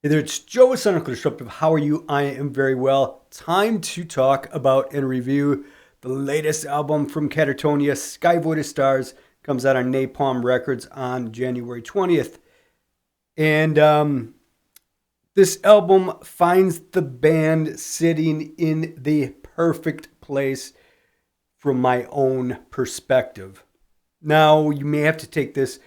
Hey there, it's Joe, son of Disruptive. How are you? I am very well. Time to talk about and review the latest album from Katatonia, Sky Void of Stars. Comes out on Napalm Records on January 20th. And this album finds the band sitting in the perfect place from my own perspective. Now, you may have to take this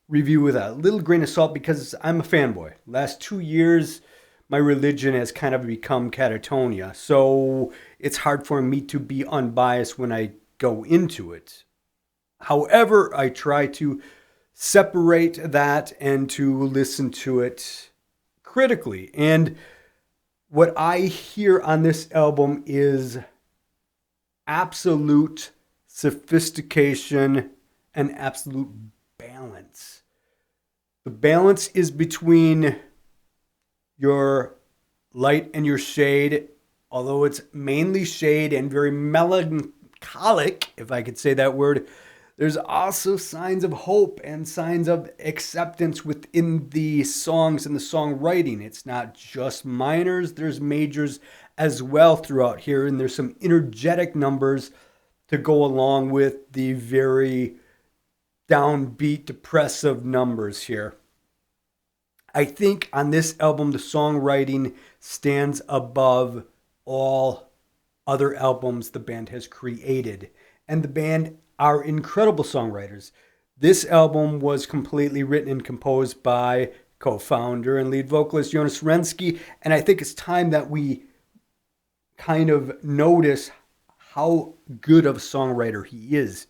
review with a little grain of salt because I'm a fanboy. Last 2 years, my religion has kind of become Katatonia, so it's hard for me to be unbiased when I go into it. However, I try to separate that and to listen to it critically. And what I hear on this album is absolute sophistication and absolute balance. The balance is between your light and your shade, although it's mainly shade and very melancholic, if I could say that word. There's also signs of hope and signs of acceptance within the songs and the songwriting. It's not just minors, there's majors as well throughout here, and there's some energetic numbers to go along with the very downbeat, depressive numbers here. I think on this album, the songwriting stands above all other albums the band has created. And the band are incredible songwriters. This album was completely written and composed by co-founder and lead vocalist Jonas Rensky. And I think it's time that we kind of notice how good of a songwriter he is.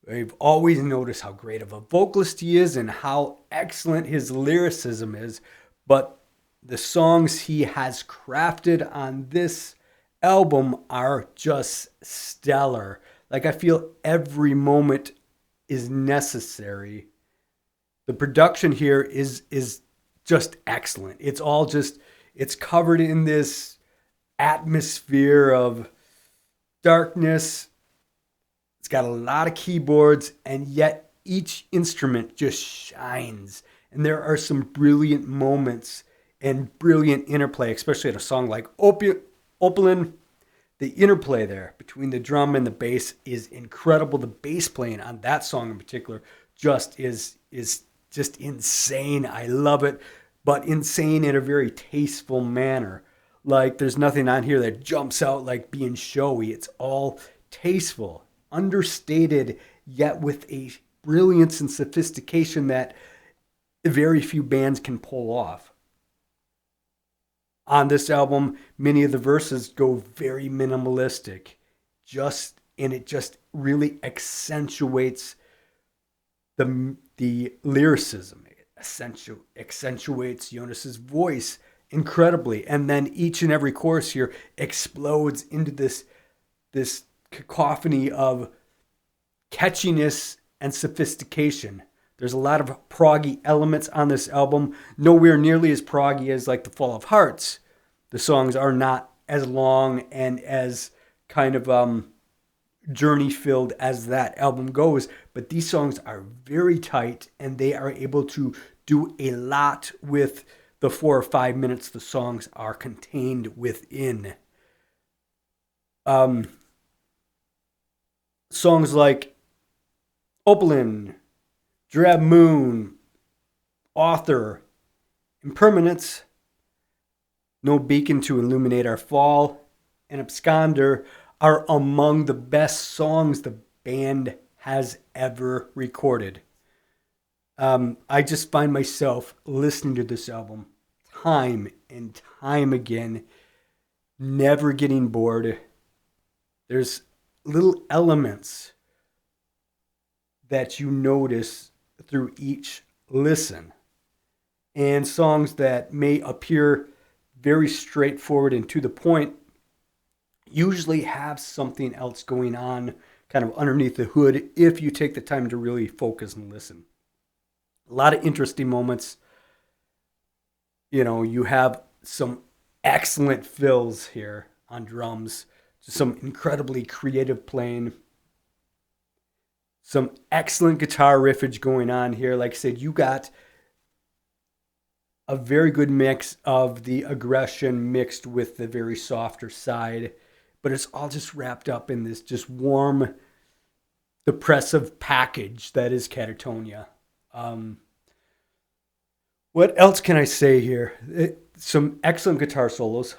I've always noticed how great of a vocalist he is and how excellent his lyricism is. But the songs he has crafted on this album are just stellar. Like, I feel every moment is necessary. The production here is just excellent. It's covered in this atmosphere of darkness. It's got a lot of keyboards, and yet each instrument just shines. And there are some brilliant moments and brilliant interplay, especially in a song like Opalin. The interplay there between the drum and the bass is incredible. The bass playing on that song in particular just is just insane. I love it, but insane in a very tasteful manner. Like, there's nothing on here that jumps out like being showy. It's all tasteful, understated, yet with a brilliance and sophistication that very few bands can pull off. On this album, many of the verses go very minimalistic, and it just really accentuates the lyricism. It accentuates Jonas's voice incredibly, and then each and every chorus here explodes into this cacophony of catchiness and sophistication. There's a lot of proggy elements on this album, nowhere nearly as proggy as like The Fall of Hearts. The songs are not as long and as kind of journey-filled as that album goes, but these songs are very tight, and they are able to do a lot with the 4 or 5 minutes the songs are contained within. Songs like Opalin, Drab Moon, Author, Impermanence, No Beacon to Illuminate Our Fall, and Absconder are among the best songs the band has ever recorded. I just find myself listening to this album time and time again, never getting bored. There's little elements that you notice through each listen, and songs that may appear very straightforward and to the point usually have something else going on kind of underneath the hood if you take the time to really focus and listen. A lot of interesting moments. You have some excellent fills here on drums, just some incredibly creative playing. Some excellent guitar riffage going on here. Like I said, you got a very good mix of the aggression mixed with the very softer side, but it's all just wrapped up in this just warm, depressive package that is Catatonia. Um, what else can I say here? Some excellent guitar solos,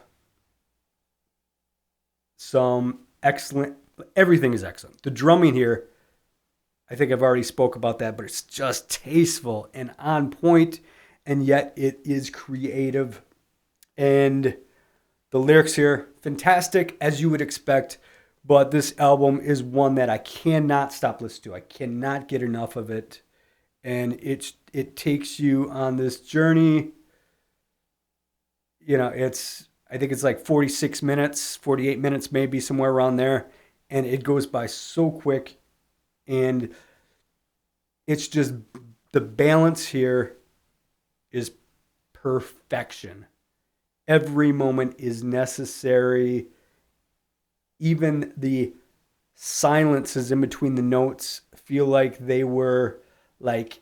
some excellent, everything is excellent. The drumming here, I think I've already spoke about that, but it's just tasteful and on point, and yet it is creative. And the lyrics here, fantastic as you would expect, but this album is one that I cannot stop listening to. I cannot get enough of it, and it takes you on this journey. You know, I think it's like 46 minutes, 48 minutes, maybe somewhere around there, and it goes by so quick. And it's just the balance here is perfection. Every moment is necessary. Even the silences in between the notes feel like they were like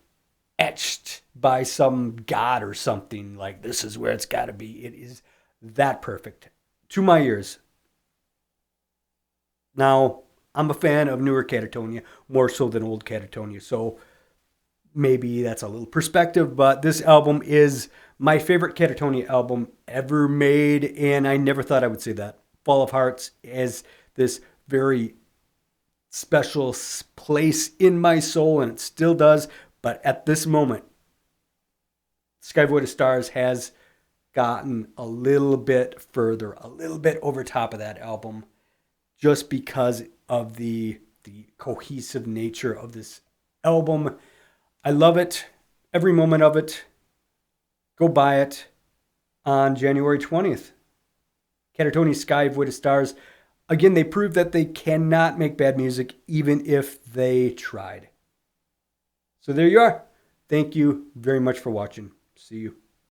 etched by some god or something. Like, this is where it's got to be. It is that perfect to my ears. Now, I'm a fan of newer Catatonia, more so than old Catatonia. So maybe that's a little perspective, but this album is my favorite Catatonia album ever made, and I never thought I would say that. Fall of Hearts has this very special place in my soul, and it still does, but at this moment, Sky Void of Stars has gotten a little bit further, a little bit over top of that album, just because of the cohesive nature of this album. I love it, every moment of it. Go buy it on January 20th. Katatonia, Sky Void of Stars. Again, they prove that they cannot make bad music, even if they tried. So there you are. Thank you very much for watching. See you.